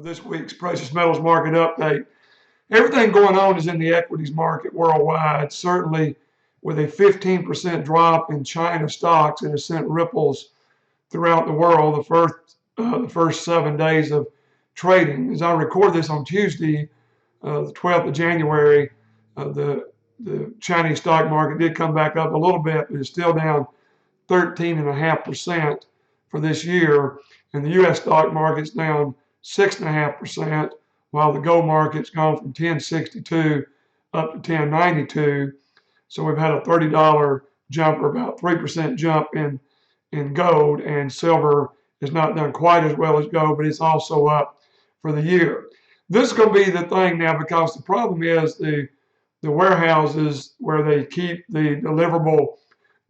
with this week's precious metals market update. Everything going on is in the equities market worldwide. Certainly, with a 15% drop in China stocks, it has sent ripples throughout the world the first 7 days of trading. As I record this on Tuesday, the 12th of January, the Chinese stock market did come back up a little bit, but it's still down 13.5% for this year, and the U.S. stock market's down 6.5%, while the gold market's gone from 1062 up to 1092. So we've had a $30 jump, or about 3% jump in gold, and silver has not done quite as well as gold, but it's also up for the year. This is going to be the thing now, because the problem is the warehouses where they keep the deliverable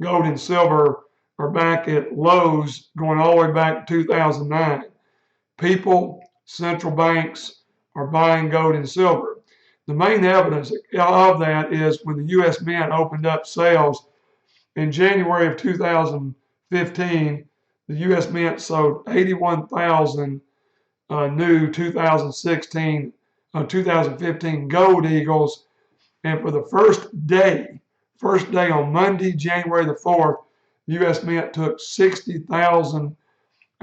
gold and silver are back at lows going all the way back to 2009. People, central banks are buying gold and silver. The main evidence of that is when the U.S. Mint opened up sales in January of 2015, the U.S. Mint sold 81,000 new 2015 gold eagles, and for the first day on Monday, January the 4th, the U.S. Mint took 60,000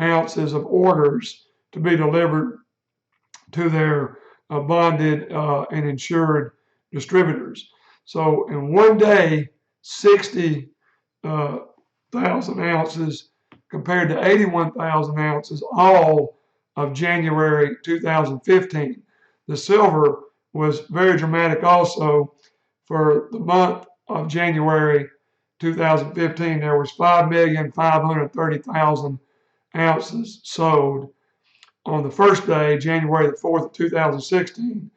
ounces of orders to be delivered to their bonded and insured distributors. So in one day, 60,000 ounces compared to 81,000 ounces all of January 2015. The silver was very dramatic also. For the month of January 2015, there was 5,530,000 ounces sold. On the first day, January the 4th of 2016,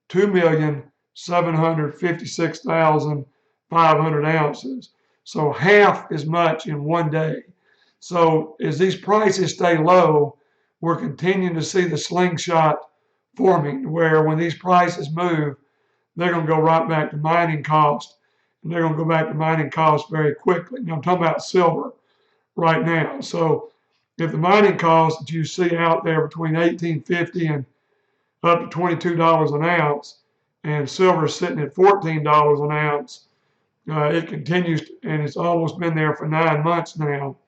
2,756,500 ounces. So half as much in one day. So as these prices stay low, we're continuing to see the slingshot forming, where when these prices move, they're going to go right back to mining cost, and they're going to go back to mining cost very quickly. Now I'm talking about silver right now. So if the mining costs that you see out there between $18.50 and up to $22 an ounce, and silver is sitting at $14 an ounce, it continues, and it's almost been there for 9 months now.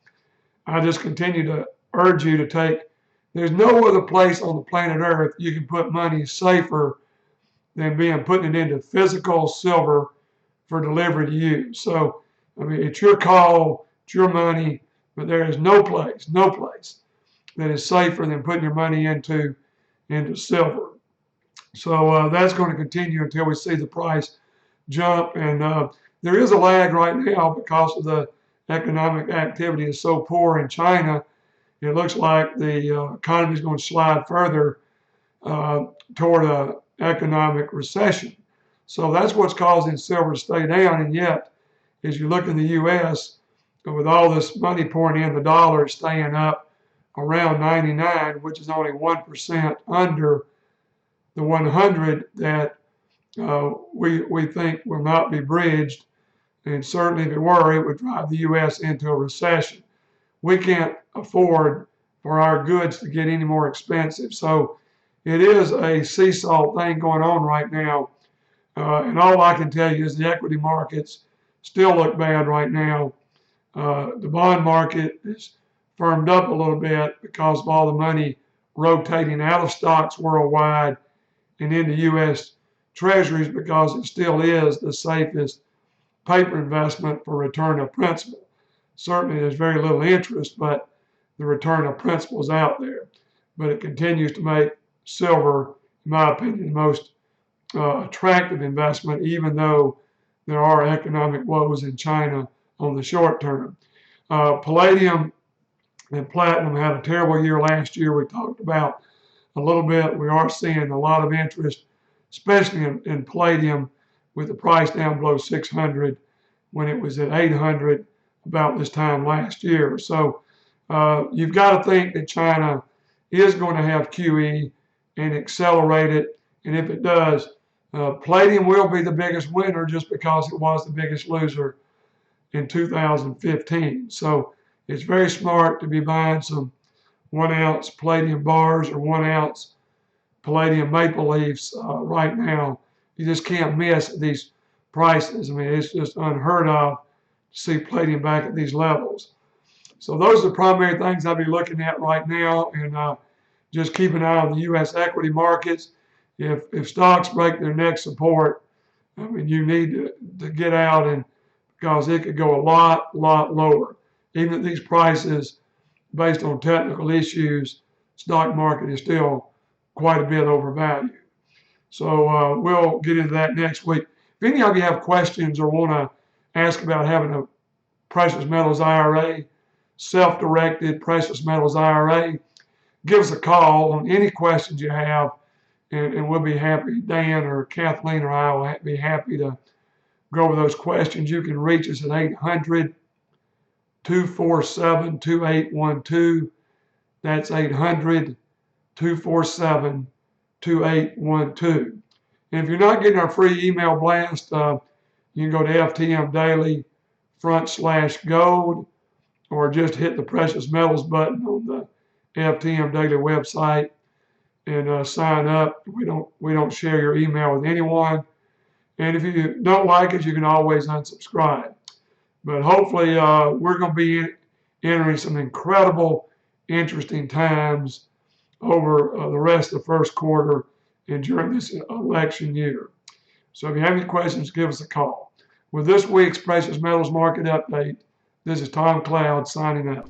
I just continue to urge you to there's no other place on the planet Earth you can put money safer than putting it into physical silver for delivery to you. So, I mean, it's your call, it's your money, but there is no place that is safer than putting your money into silver. So that's going to continue until we see the price jump. And there is a lag right now because of the economic activity is so poor in China. It looks like the economy is going to slide further toward an economic recession. So that's what's causing silver to stay down. And yet, as you look in the U.S., with all this money pouring in, the dollar is staying up around 99, which is only 1% under the 100 that we think will not be bridged. And certainly if it were, it would drive the U.S. into a recession. We can't afford for our goods to get any more expensive. So it is a seesaw thing going on right now. And all I can tell you is the equity markets still look bad right now. The bond market is firmed up a little bit because of all the money rotating out of stocks worldwide and into U.S. Treasuries, because it still is the safest paper investment for return of principal. Certainly there's very little interest, but the return of principal is out there. But it continues to make silver, in my opinion, the most attractive investment, even though there are economic woes in China on the short term. Palladium and platinum had a terrible year last year. We talked about a little bit. We are seeing a lot of interest, especially in palladium, with the price down below 600 when it was at 800 about this time last year. So you've got to think that China is going to have QE and accelerate it. And if it does, palladium will be the biggest winner just because it was the biggest loser in 2015. So it's very smart to be buying some 1 ounce palladium bars or 1 ounce palladium maple leafs right now. You just can't miss these prices. I mean, it's just unheard of to see palladium back at these levels. So those are the primary things I'll be looking at right now, and just keep an eye on the U.S. equity markets. If stocks break their next support, I mean, you need to get out, and because it could go a lot lower. Even at these prices, based on technical issues, stock market is still quite a bit overvalued. So we'll get into that next week. If any of you have questions or want to ask about having a precious metals IRA, self-directed precious metals IRA, give us a call on any questions you have, and we'll be happy. Dan or Kathleen or I will be happy to go over those questions. You can reach us at 800-247-2812. That's 800-247-2812. And if you're not getting our free email blast, you can go to FTM Daily /gold, or just hit the precious metals button on the FTM Daily website and sign up. We don't share your email with anyone. And if you don't like it, you can always unsubscribe. But hopefully, we're going to be entering some incredible, interesting times over the rest of the first quarter and during this election year. So if you have any questions, give us a call. With this week's Precious Metals Market Update, this is Tom Cloud signing out.